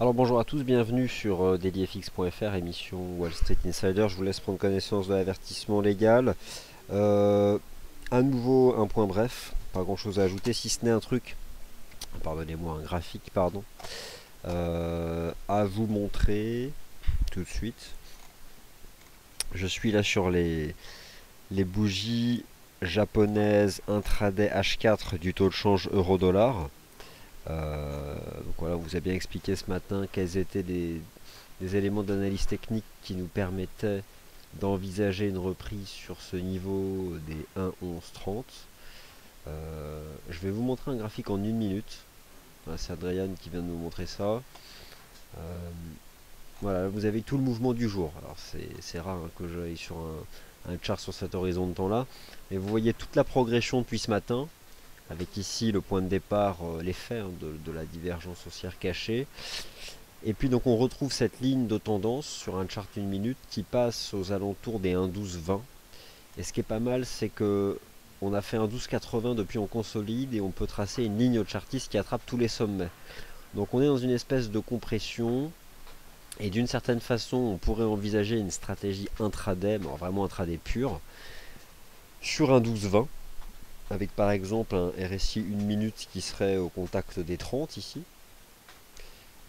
Alors bonjour à tous, bienvenue sur dailyfx.fr, émission Wall Street Insider. Je vous laisse prendre connaissance de l'avertissement légal. Euh, à nouveau un point bref, pas grand chose à ajouter si ce n'est un truc, pardonnez-moi, un graphique, pardon, à vous montrer tout de suite. Je suis là sur les bougies japonaises intraday H4 du taux de change euro-dollar. Donc voilà, on vous a bien expliqué ce matin quels étaient des éléments d'analyse technique qui nous permettaient d'envisager une reprise sur ce niveau des 1,1130. Je vais vous montrer un graphique en une minute. Voilà, c'est Adrian qui vient de nous montrer ça. Euh, voilà, vous avez tout le mouvement du jour. Alors c'est rare hein, que j'aille sur un chart sur cet horizon de temps là. Et vous voyez toute la progression depuis ce matin, avec ici le point de départ, l'effet hein, de la divergence haussière cachée. Et puis donc on retrouve cette ligne de tendance sur un chart une minute qui passe aux alentours des 1,1220. Et ce qui est pas mal, c'est que on a fait un 12,80 depuis on consolide et on peut tracer une ligne au chartiste qui attrape tous les sommets. Donc on est dans une espèce de compression et d'une certaine façon on pourrait envisager une stratégie intraday, mais vraiment intraday pure, sur un 12,20 avec par exemple un RSI une minute qui serait au contact des 30 ici.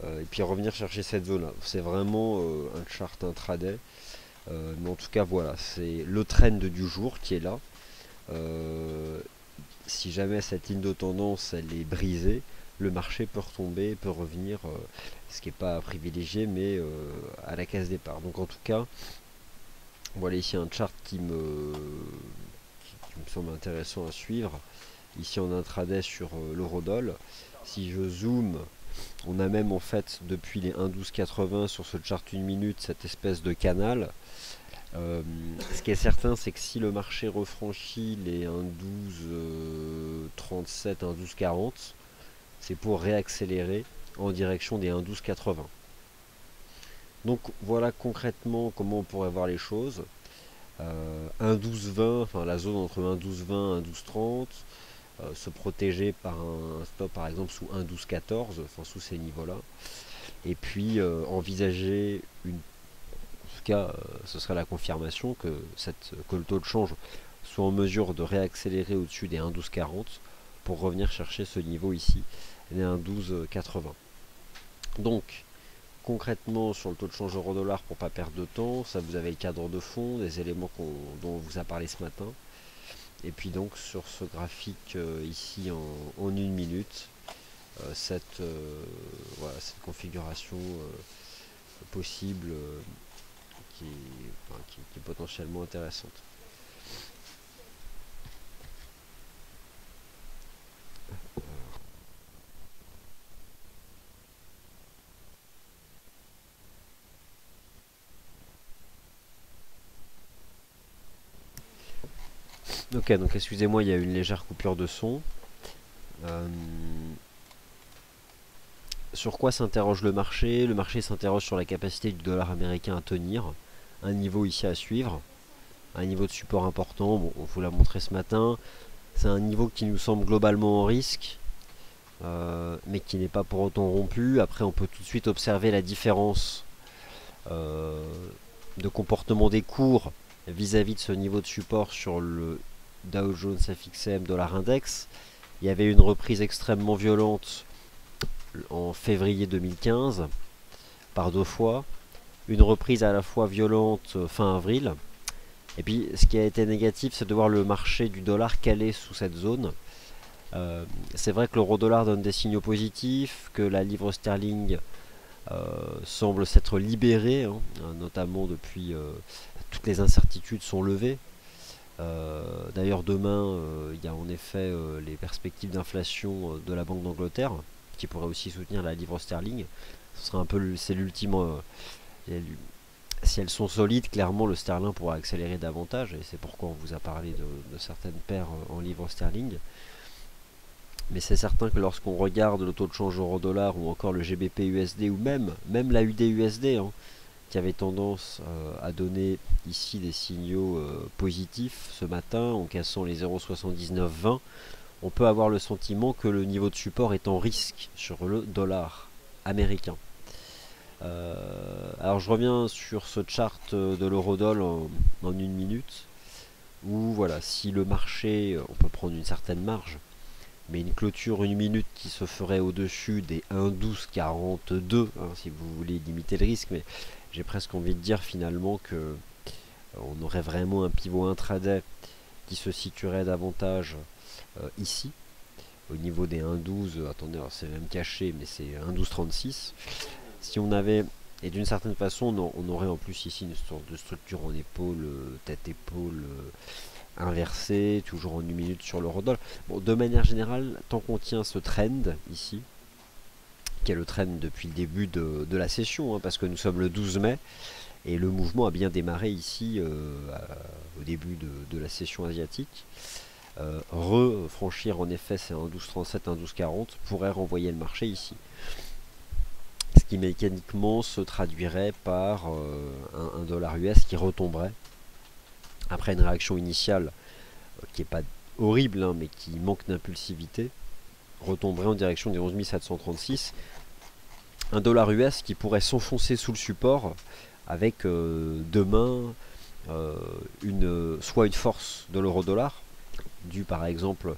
Et puis revenir chercher cette zone là. C'est vraiment un chart intraday. Mais en tout cas voilà, c'est le trend du jour qui est là. Euh, Si jamais cette ligne de tendance elle est brisée, le marché peut retomber, peut revenir, ce qui n'est pas privilégié, mais à la case départ. Donc en tout cas, voilà ici un chart qui me semble intéressant à suivre. Ici en intraday sur l'eurodoll. Si je zoome, on a même en fait depuis les 1,1280 sur ce chart une minute cette espèce de canal. Ce qui est certain, c'est que si le marché refranchit les 1,1237, 1,1240, c'est pour réaccélérer en direction des 1,1280. Donc voilà concrètement comment on pourrait voir les choses. 1,1220, enfin la zone entre 1,1220 et 1,1230, se protéger par un stop par exemple sous 1,1214, enfin sous ces niveaux-là. Et puis envisager une En tout cas, ce serait la confirmation que le taux de change soit en mesure de réaccélérer au-dessus des 1,1240 pour revenir chercher ce niveau ici, les 1,1280. Donc, concrètement, sur le taux de change euro-dollar, pour ne pas perdre de temps, ça vous avez le cadre de fond, des éléments dont on vous a parlé ce matin. Et puis donc, sur ce graphique ici en une minute, voilà, cette configuration possible qui est potentiellement intéressante. Ok, donc excusez-moi, il y a eu une légère coupure de son. Euh, sur quoi s'interroge le marché? Le marché s'interroge sur la capacité du dollar américain à tenir, un niveau ici à suivre, un niveau de support important. Bon, on vous l'a montré ce matin. C'est un niveau qui nous semble globalement en risque, mais qui n'est pas pour autant rompu. Après, on peut tout de suite observer la différence euh, de comportement des cours vis-à-vis de ce niveau de support sur le Dow Jones FXM dollar index. Il y avait une reprise extrêmement violente en février 2015 par deux fois, une reprise à la fois violente fin avril. Et puis ce qui a été négatif, c'est de voir le marché du dollar calé sous cette zone. C'est vrai que l'euro-dollar donne des signaux positifs, que la livre sterling semble s'être libérée, hein, notamment depuis toutes les incertitudes sont levées. D'ailleurs demain, il y a en effet les perspectives d'inflation de la Banque d'Angleterre qui pourrait aussi soutenir la livre sterling. Ce sera un peu c'est l'ultime. Si elles sont solides, clairement le sterling pourra accélérer davantage et c'est pourquoi on vous a parlé de certaines paires en livre sterling. Mais c'est certain que lorsqu'on regarde le taux de change euro-dollar ou encore le GBP USD ou même la UD USD, hein, qui avait tendance à donner ici des signaux positifs ce matin en cassant les 0,7920, on peut avoir le sentiment que le niveau de support est en risque sur le dollar américain. Alors je reviens sur ce chart de l'eurodoll en 1 minute, où voilà, si le marché, on peut prendre une certaine marge, mais une clôture 1 minute qui se ferait au-dessus des 1,1242, hein, si vous voulez limiter le risque, mais j'ai presque envie de dire finalement que on aurait vraiment un pivot intraday qui se situerait davantage ici, au niveau des 1,12, attendez, c'est même caché, mais c'est 1,1236. Si on avait, et d'une certaine façon, on aurait en plus ici une sorte de structure en épaule, tête-épaule inversée, toujours en 1 minute sur l'eurodoll. Bon, de manière générale, tant qu'on tient ce trend ici, qui est le trend depuis le début de la session, hein, parce que nous sommes le 12 mai, et le mouvement a bien démarré ici au début de la session asiatique. Refranchir en effet ces 1,1237, 1,1240 pourrait renvoyer le marché ici. Ce qui mécaniquement se traduirait par un dollar US qui retomberait après une réaction initiale qui n'est pas horrible, hein, mais qui manque d'impulsivité, retomberait en direction des 11 736. Un dollar US qui pourrait s'enfoncer sous le support avec demain soit une force de l'euro-dollar, due par exemple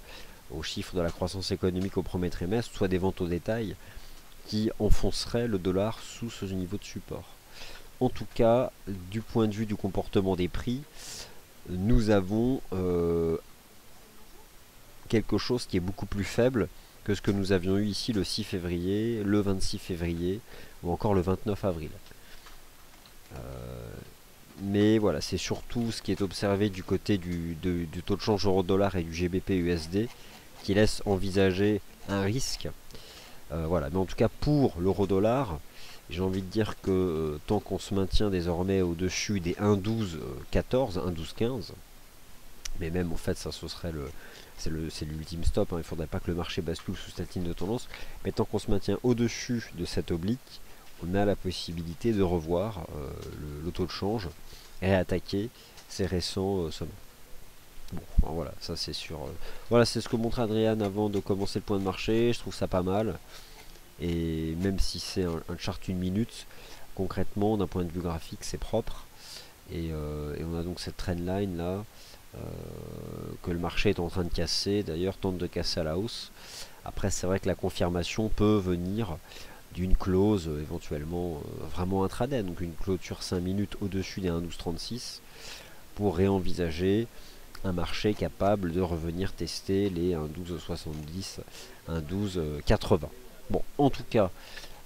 aux chiffres de la croissance économique au premier trimestre, soit des ventes au détail qui enfonceraient le dollar sous ce niveau de support. En tout cas, du point de vue du comportement des prix, nous avons quelque chose qui est beaucoup plus faible que ce que nous avions eu ici le 6 février, le 26 février ou encore le 29 avril. Mais voilà, c'est surtout ce qui est observé du côté du taux de change euro-dollar et du GBP USD qui laisse envisager un risque. Voilà, mais en tout cas pour l'euro-dollar, j'ai envie de dire que tant qu'on se maintient désormais au-dessus des 1,1214, 1,1215, mais même en fait ça ce serait c'est l'ultime stop, hein, il ne faudrait pas que le marché bascule sous cette ligne de tendance, mais tant qu'on se maintient au-dessus de cette oblique, on a la possibilité de revoir le taux de change et attaquer ces récents sommets. Bon, voilà, ça c'est sûr. Voilà, c'est ce que montrait Adrian avant de commencer le point de marché, je trouve ça pas mal. Et même si c'est un chart 1 minute, concrètement, d'un point de vue graphique, c'est propre. Et on a donc cette trendline là, que le marché est en train de casser, d'ailleurs tente de casser à la hausse. Après, c'est vrai que la confirmation peut venir d'une clause éventuellement vraiment intraday, donc une clôture 5 minutes au-dessus des 1,1236 pour réenvisager un marché capable de revenir tester les 1,1270, 1,1280. Bon, en tout cas,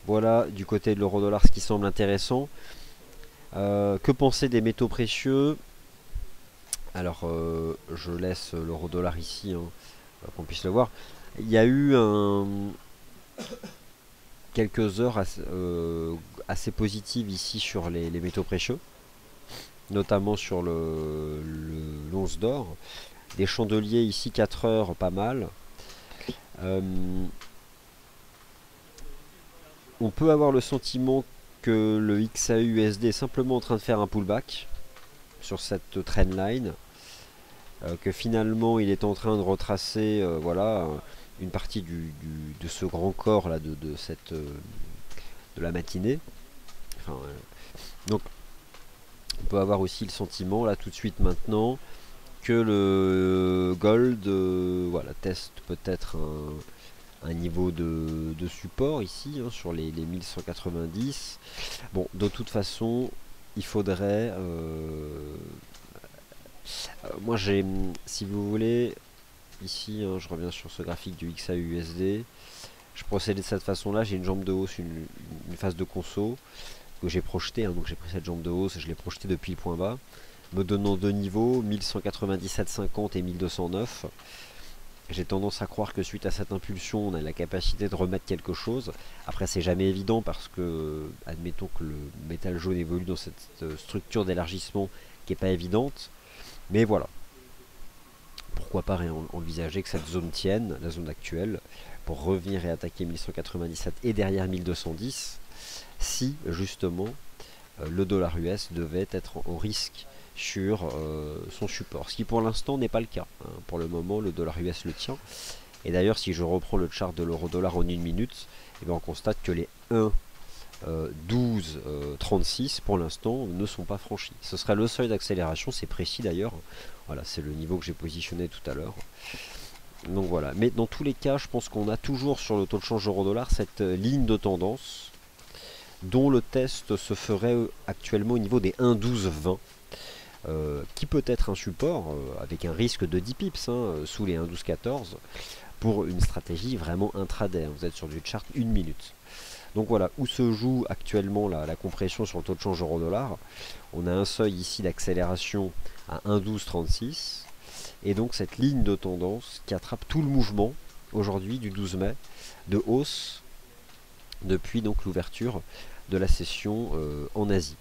voilà du côté de l'euro-dollar ce qui semble intéressant. Que penser des métaux précieux? Alors, je laisse l'euro-dollar ici, hein, qu'on puisse le voir. Il y a eu quelques heures assez positives ici sur les métaux précieux, notamment sur l'once d'or. Des chandeliers ici 4 heures, pas mal. On peut avoir le sentiment que le XAU-USD est simplement en train de faire un pullback sur cette trendline, que finalement il est en train de retracer voilà, une partie de ce grand corps là, de la matinée. Enfin, donc on peut avoir aussi le sentiment là tout de suite maintenant que le gold voilà, teste peut-être un niveau de support ici, hein, sur les 1190. Bon, de toute façon, il faudrait... moi, j'ai, si vous voulez, ici, hein, je reviens sur ce graphique du XAU-USD. Je procédais de cette façon-là. J'ai une jambe de hausse, une phase de conso que j'ai projetée. Hein, donc j'ai pris cette jambe de hausse et je l'ai projetée depuis le point bas, me donnant deux niveaux, 1197,50 et 1209. J'ai tendance à croire que suite à cette impulsion, on a la capacité de remettre quelque chose. Après, c'est jamais évident parce que, admettons que le métal jaune évolue dans cette structure d'élargissement qui n'est pas évidente. Mais voilà. Pourquoi pas envisager que cette zone tienne, la zone actuelle, pour revenir et attaquer 1197 et derrière 1210, si justement le dollar US devait être en risque sur son support, ce qui pour l'instant n'est pas le cas, hein. Pour le moment le dollar US le tient, et d'ailleurs si je reprends le chart de l'euro dollar en 1 minute, et bien on constate que les 1 12,36 pour l'instant ne sont pas franchis. Ce serait le seuil d'accélération, c'est précis d'ailleurs. Voilà, c'est le niveau que j'ai positionné tout à l'heure. Donc voilà, mais dans tous les cas, je pense qu'on a toujours sur le taux de change euro-dollar cette ligne de tendance dont le test se ferait actuellement au niveau des 1,1220. Qui peut être un support avec un risque de 10 pips sous les 1,1214 pour une stratégie vraiment intraday. Vous êtes sur du chart 1 minute. Donc voilà, où se joue actuellement la compression sur le taux de change euro-dollar. On a un seuil ici d'accélération à 1,1236 et donc cette ligne de tendance qui attrape tout le mouvement aujourd'hui du 12 mai de hausse depuis donc l'ouverture de la session en Asie.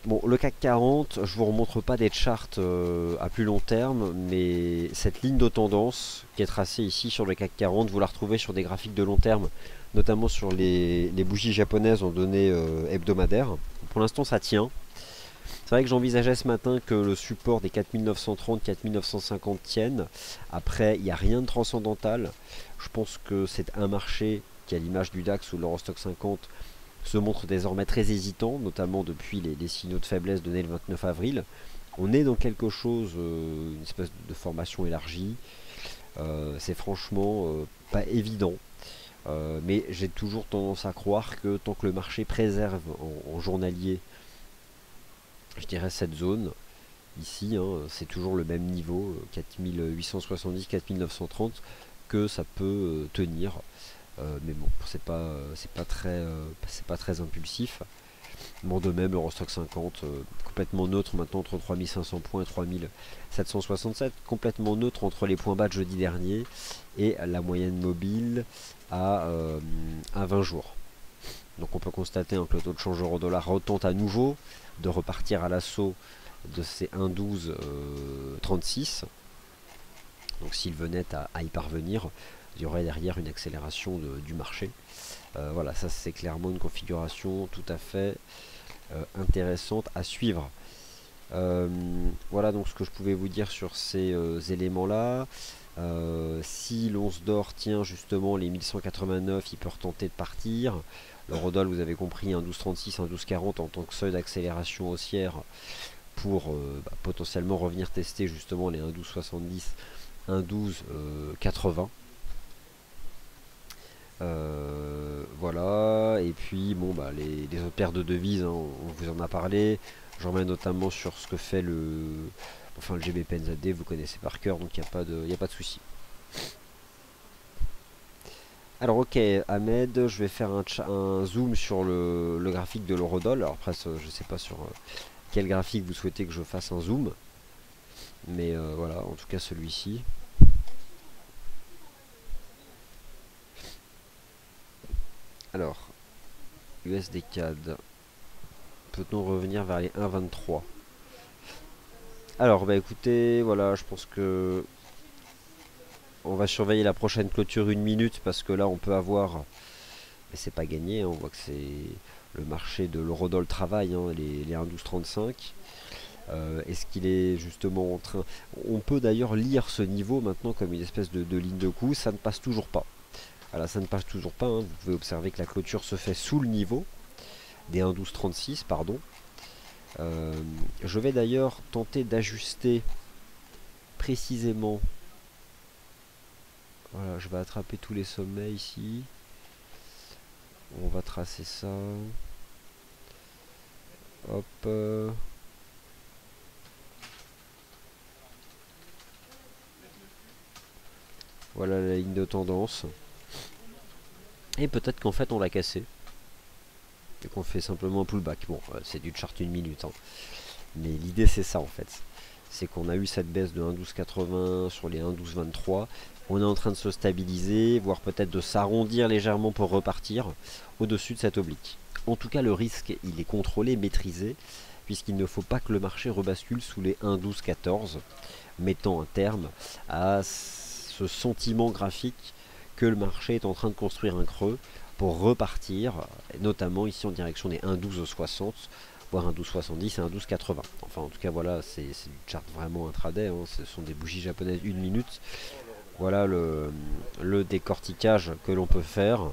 Bon, le CAC 40, je vous remontre pas des charts à plus long terme, mais cette ligne de tendance qui est tracée ici sur le CAC 40, vous la retrouvez sur des graphiques de long terme, notamment sur les bougies japonaises en données hebdomadaires. Pour l'instant, ça tient. C'est vrai que j'envisageais ce matin que le support des 4930, 4950 tienne. Après, il n'y a rien de transcendantal. Je pense que c'est un marché qui, à l'image du DAX ou de l'Eurostoxx 50, se montre désormais très hésitant, notamment depuis les signaux de faiblesse donnés le 29 avril. On est dans quelque chose, une espèce de formation élargie. C'est franchement pas évident. Mais j'ai toujours tendance à croire que tant que le marché préserve en journalier, je dirais cette zone, ici, c'est toujours le même niveau, 4870, 4930, que ça peut tenir. Mais bon, c'est pas très impulsif. Bon, de même, Eurostoxx 50, complètement neutre maintenant entre 3500 points et 3767, complètement neutre entre les points bas de jeudi dernier et la moyenne mobile à 20 jours. Donc on peut constater que le taux de change euro-dollar retente à nouveau de repartir à l'assaut de ces 1,1236. Donc s'il venait à y parvenir, il y aurait derrière une accélération du marché. Voilà, ça c'est clairement une configuration tout à fait intéressante à suivre. Voilà donc ce que je pouvais vous dire sur ces éléments-là. Si l'once d'or tient justement les 1189, il peut retenter de partir. L'eurodoll, vous avez compris, un 12,36, un 12,40 en tant que seuil d'accélération haussière pour potentiellement revenir tester justement les 1,1270, 1,1280. Voilà, et puis bon les autres paires de devises, on vous en a parlé. J'en remets notamment sur ce que fait le GBP NZD, vous connaissez par cœur, donc il n'y a pas de souci. Alors ok Ahmed, je vais faire un zoom sur le graphique de l'eurodoll. Alors après je sais pas sur quel graphique vous souhaitez que je fasse un zoom, mais voilà, en tout cas celui-ci. Alors, USD CAD. Peut-on revenir vers les 1,23? Alors, bah écoutez, voilà, je pense que on va surveiller la prochaine clôture 1 minute parce que là, on peut avoir, mais c'est pas gagné, on voit que c'est le marché de l'eurodoll travail, les 1,1235. Est-ce qu'il est justement en train... On peut d'ailleurs lire ce niveau maintenant comme une espèce de ligne de coup, ça ne passe toujours pas. Voilà, ça ne passe toujours pas, vous pouvez observer que la clôture se fait sous le niveau des 1,1236, pardon. Je vais d'ailleurs tenter d'ajuster précisément. Voilà, je vais attraper tous les sommets ici. On va tracer ça. Hop. Voilà la ligne de tendance. Et peut-être qu'en fait on l'a cassé. Et qu'on fait simplement un pullback. Bon, c'est du chart 1 minute. Mais l'idée c'est ça en fait. C'est qu'on a eu cette baisse de 1,1280 sur les 1,1223. On est en train de se stabiliser, voire peut-être de s'arrondir légèrement pour repartir au-dessus de cette oblique. En tout cas, le risque, il est contrôlé, maîtrisé, puisqu'il ne faut pas que le marché rebascule sous les 1,1214, mettant un terme à ce sentiment graphique que le marché est en train de construire un creux pour repartir, notamment ici en direction des 1,1260, voire un 12,70 et un 12,80. Enfin, en tout cas, voilà, c'est du chart vraiment intraday. Ce sont des bougies japonaises 1 minute. Voilà le décortiquage que l'on peut faire.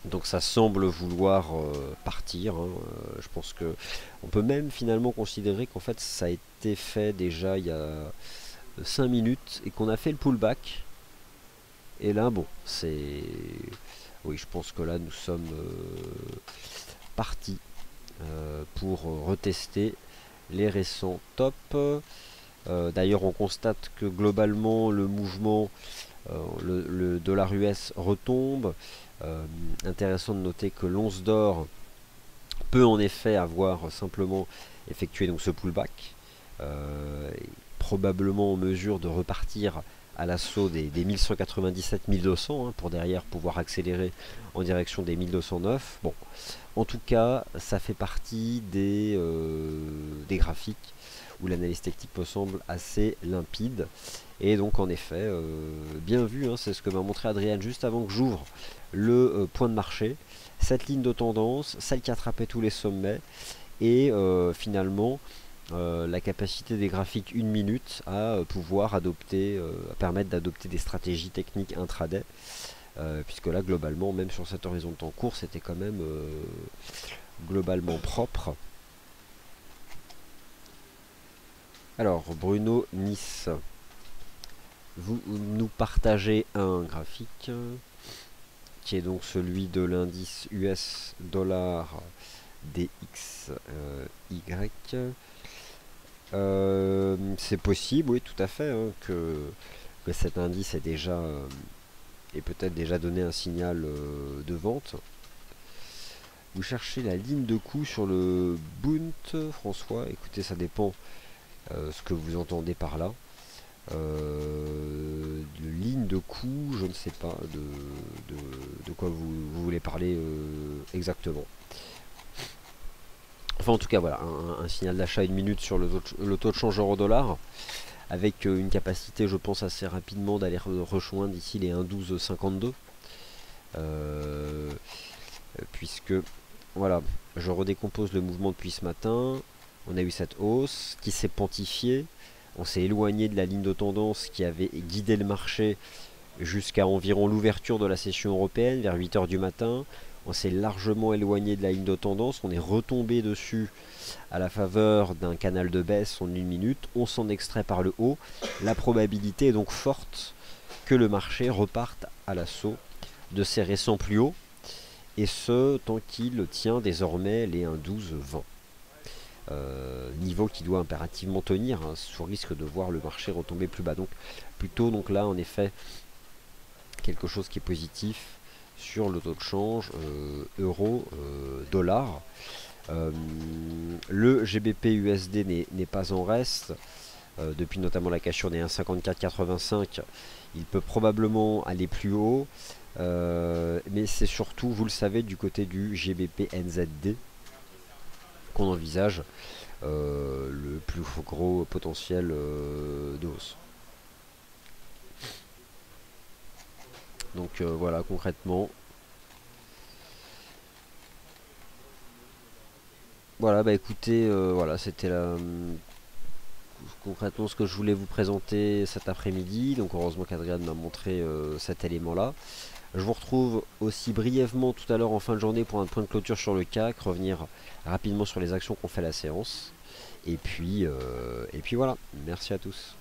Donc ça semble vouloir partir, hein. Je pense que on peut même finalement considérer qu'en fait ça a été fait déjà il y a 5 minutes et qu'on a fait le pullback. Et là, bon, c'est... Oui, je pense que là, nous sommes partis pour retester les récents tops. D'ailleurs, on constate que globalement, le mouvement, le dollar US retombe. Intéressant de noter que l'once d'or peut en effet avoir simplement effectué donc ce pullback, probablement en mesure de repartir à l'assaut des 1197-1200 hein, pour derrière pouvoir accélérer en direction des 1209. Bon, en tout cas, ça fait partie des graphiques où l'analyse technique me semble assez limpide. Et donc en effet, bien vu, hein, c'est ce que m'a montré Adrien juste avant que j'ouvre le point de marché. Cette ligne de tendance, celle qui attrapait tous les sommets, et finalement la capacité des graphiques 1 minute à pouvoir adopter, à permettre d'adopter des stratégies techniques intraday. Puisque là, globalement, même sur cet horizon de temps court, c'était quand même globalement propre. Alors, Bruno Nice, vous nous partagez un graphique qui est donc celui de l'indice US dollar DXY. C'est possible, oui, tout à fait, hein, que cet indice est déjà et peut-être déjà donné un signal de vente. Vous cherchez la ligne de coup sur le Bund, François. Écoutez, ça dépend ce que vous entendez par là. De ligne de coup, je ne sais pas de quoi vous voulez parler exactement. Enfin, en tout cas, voilà, un signal d'achat 1 minute sur le taux de change euro-dollar, avec une capacité, je pense, assez rapidement d'aller rejoindre ici les 1,1252. Puisque, voilà, je redécompose le mouvement depuis ce matin. On a eu cette hausse qui s'est pontifiée. On s'est éloigné de la ligne de tendance qui avait guidé le marché jusqu'à environ l'ouverture de la session européenne, vers 8 h du matin. On s'est largement éloigné de la ligne de tendance. On est retombé dessus à la faveur d'un canal de baisse en 1 minute. On s'en extrait par le haut. La probabilité est donc forte que le marché reparte à l'assaut de ses récents plus hauts. Et ce, tant qu'il tient désormais les 1,1220. Niveau qui doit impérativement tenir, hein, sous risque de voir le marché retomber plus bas. Donc plutôt donc là en effet quelque chose qui est positif sur le taux de change euro dollar. Le GBP USD n'est pas en reste depuis notamment la cassure des 1,5485. Il peut probablement aller plus haut, mais c'est surtout, vous le savez, du côté du GBP NZD qu'on envisage le plus gros potentiel de hausse. Donc voilà, concrètement. Voilà, bah écoutez, voilà, c'était concrètement ce que je voulais vous présenter cet après-midi. Donc heureusement qu'Adrien m'a montré cet élément-là. Je vous retrouve aussi brièvement tout à l'heure en fin de journée pour un point de clôture sur le CAC, revenir rapidement sur les actions qu'on fait à la séance. Et puis voilà, merci à tous.